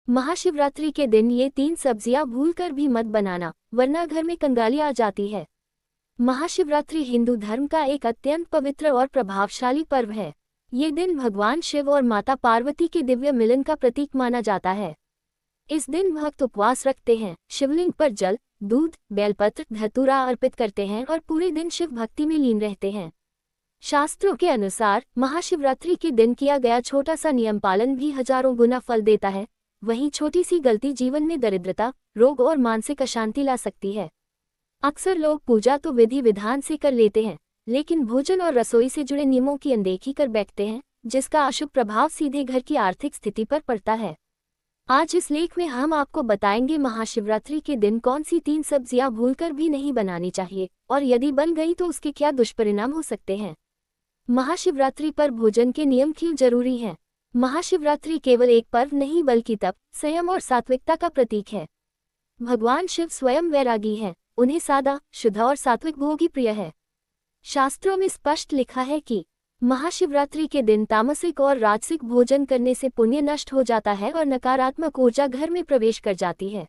महाशिवरात्रि के दिन ये 3 सब्जियां भूलकर भी मत बनाना, वरना घर में कंगाली आ जाती है। महाशिवरात्रि हिंदू धर्म का एक अत्यंत पवित्र और प्रभावशाली पर्व है। ये दिन भगवान शिव और माता पार्वती के दिव्य मिलन का प्रतीक माना जाता है। इस दिन भक्त उपवास रखते हैं, शिवलिंग पर जल, दूध, बेलपत्र, धतूरा अर्पित करते हैं और पूरे दिन शिव भक्ति में लीन रहते हैं। शास्त्रों के अनुसार महाशिवरात्रि के दिन किया गया छोटा सा नियम पालन भी हजारों गुना फल देता है। वहीं छोटी सी गलती जीवन में दरिद्रता, रोग और मानसिक अशांति ला सकती है। अक्सर लोग पूजा तो विधि विधान से कर लेते हैं, लेकिन भोजन और रसोई से जुड़े नियमों की अनदेखी कर बैठते हैं, जिसका अशुभ प्रभाव सीधे घर की आर्थिक स्थिति पर पड़ता है। आज इस लेख में हम आपको बताएंगे महाशिवरात्रि के दिन कौन सी 3 सब्जियां भूलकर भी नहीं बनानी चाहिए, और यदि बन गई तो उसके क्या दुष्परिणाम हो सकते हैं। महाशिवरात्रि पर भोजन के नियम क्यों जरूरी हैं? महाशिवरात्रि केवल एक पर्व नहीं बल्कि तप, संयम और सात्विकता का प्रतीक है। भगवान शिव स्वयं वैरागी हैं, उन्हें सादा, शुद्ध और सात्विक भोग ही प्रिय है। शास्त्रों में स्पष्ट लिखा है कि महाशिवरात्रि के दिन तामसिक और राजसिक भोजन करने से पुण्य नष्ट हो जाता है और नकारात्मक ऊर्जा घर में प्रवेश कर जाती है।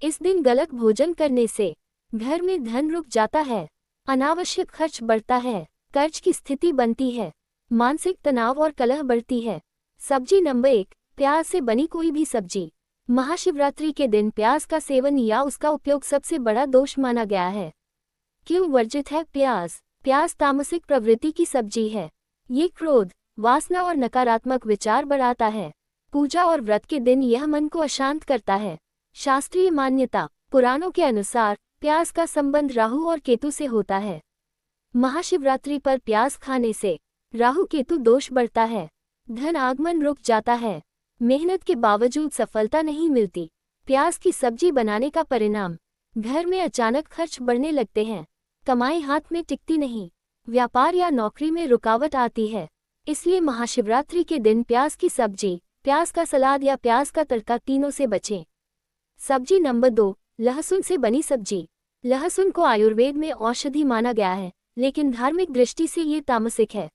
इस दिन गलत भोजन करने से घर में धन रुक जाता है, अनावश्यक खर्च बढ़ता है, कर्ज की स्थिति बनती है, मानसिक तनाव और कलह बढ़ती है। सब्जी नंबर 1, प्याज से बनी कोई भी सब्जी। महाशिवरात्रि के दिन प्याज का सेवन या उसका उपयोग सबसे बड़ा दोष माना गया है। क्यों वर्जित है प्याज? प्याज तामसिक प्रवृत्ति की सब्जी है। ये क्रोध, वासना और नकारात्मक विचार बढ़ाता है। पूजा और व्रत के दिन यह मन को अशांत करता है। शास्त्रीय मान्यता, पुराणों के अनुसार प्याज का संबंध राहु और केतु से होता है। महाशिवरात्रि पर प्याज खाने से राहु केतु दोष बढ़ता है, धन आगमन रुक जाता है, मेहनत के बावजूद सफलता नहीं मिलती। प्याज की सब्जी बनाने का परिणाम, घर में अचानक खर्च बढ़ने लगते हैं, कमाई हाथ में टिकती नहीं, व्यापार या नौकरी में रुकावट आती है। इसलिए महाशिवरात्रि के दिन प्याज की सब्जी, प्याज का सलाद या प्याज का तड़का तीनों से बचें। सब्जी नंबर 2, लहसुन से बनी सब्जी। लहसुन को आयुर्वेद में औषधि माना गया है, लेकिन धार्मिक दृष्टि से ये तामसिक है।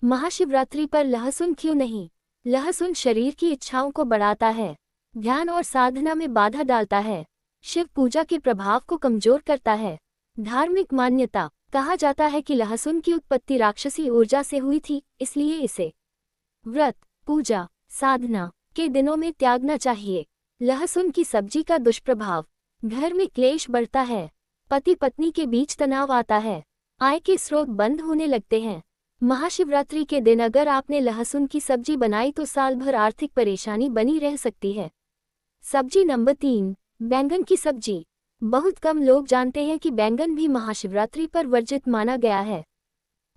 महाशिवरात्रि पर लहसुन क्यों नहीं? लहसुन शरीर की इच्छाओं को बढ़ाता है, ध्यान और साधना में बाधा डालता है, शिव पूजा के प्रभाव को कमजोर करता है। धार्मिक मान्यता, कहा जाता है कि लहसुन की उत्पत्ति राक्षसी ऊर्जा से हुई थी, इसलिए इसे व्रत, पूजा, साधना के दिनों में त्यागना चाहिए। लहसुन की सब्जी का दुष्प्रभाव, घर में क्लेश बढ़ता है, पति पत्नी के बीच तनाव आता है, आय के स्रोत बंद होने लगते हैं। महाशिवरात्रि के दिन अगर आपने लहसुन की सब्जी बनाई तो साल भर आर्थिक परेशानी बनी रह सकती है। सब्जी नंबर 3, बैंगन की सब्जी। बहुत कम लोग जानते हैं कि बैंगन भी महाशिवरात्रि पर वर्जित माना गया है।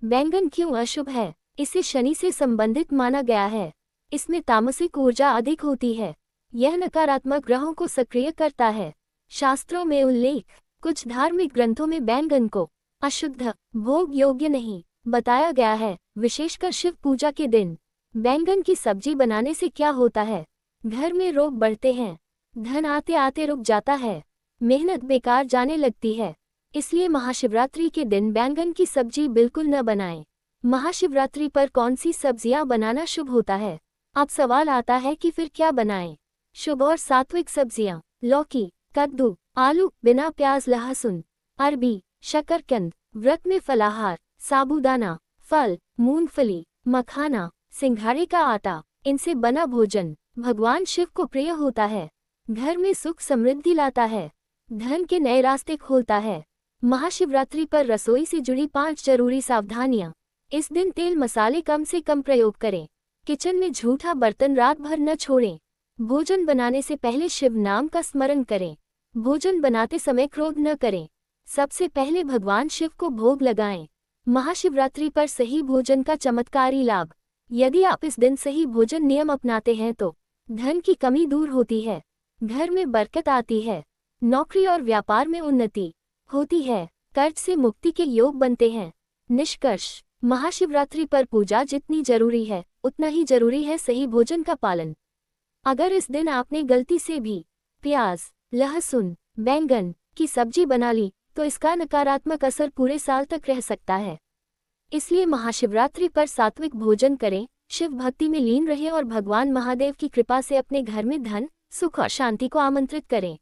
बैंगन क्यों अशुभ है? इसे शनि से संबंधित माना गया है। इसमें तामसिक ऊर्जा अधिक होती है, यह नकारात्मक ग्रहों को सक्रिय करता है। शास्त्रों में उल्लेख, कुछ धार्मिक ग्रंथों में बैंगन को अशुद्ध, भोग योग्य नहीं बताया गया है, विशेषकर शिव पूजा के दिन। बैंगन की सब्जी बनाने से क्या होता है? घर में रोग बढ़ते हैं, धन आते आते रुक जाता है, मेहनत बेकार जाने लगती है। इसलिए महाशिवरात्रि के दिन बैंगन की सब्जी बिल्कुल न बनाएं। महाशिवरात्रि पर कौन सी सब्जियां बनाना शुभ होता है? अब सवाल आता है कि फिर क्या बनाएं? शुभ और सात्विक सब्जियां, लौकी, कद्दू, आलू, बिना प्याज लहसुन, अरबी, शकरकंद। व्रत में फलाहार, साबूदाना, फल, मूंगफली, मखाना, सिंघाड़े का आटा, इनसे बना भोजन भगवान शिव को प्रिय होता है। घर में सुख समृद्धि लाता है, धन के नए रास्ते खोलता है। महाशिवरात्रि पर रसोई से जुड़ी 5 जरूरी सावधानियां। इस दिन तेल मसाले कम से कम प्रयोग करें। किचन में झूठा बर्तन रात भर न छोड़ें। भोजन बनाने से पहले शिव नाम का स्मरण करें। भोजन बनाते समय क्रोध न करें। सबसे पहले भगवान शिव को भोग लगाएं। महाशिवरात्रि पर सही भोजन का चमत्कारी लाभ। यदि आप इस दिन सही भोजन नियम अपनाते हैं तो धन की कमी दूर होती है, घर में बरकत आती है, नौकरी और व्यापार में उन्नति होती है, कर्ज से मुक्ति के योग बनते हैं। निष्कर्ष, महाशिवरात्रि पर पूजा जितनी जरूरी है उतना ही जरूरी है सही भोजन का पालन। अगर इस दिन आपने गलती से भी प्याज, लहसुन, बैंगन की सब्जी बना ली तो इसका नकारात्मक असर पूरे साल तक रह सकता है। इसलिए महाशिवरात्रि पर सात्विक भोजन करें, शिव भक्ति में लीन रहें और भगवान महादेव की कृपा से अपने घर में धन, सुख और शांति को आमंत्रित करें।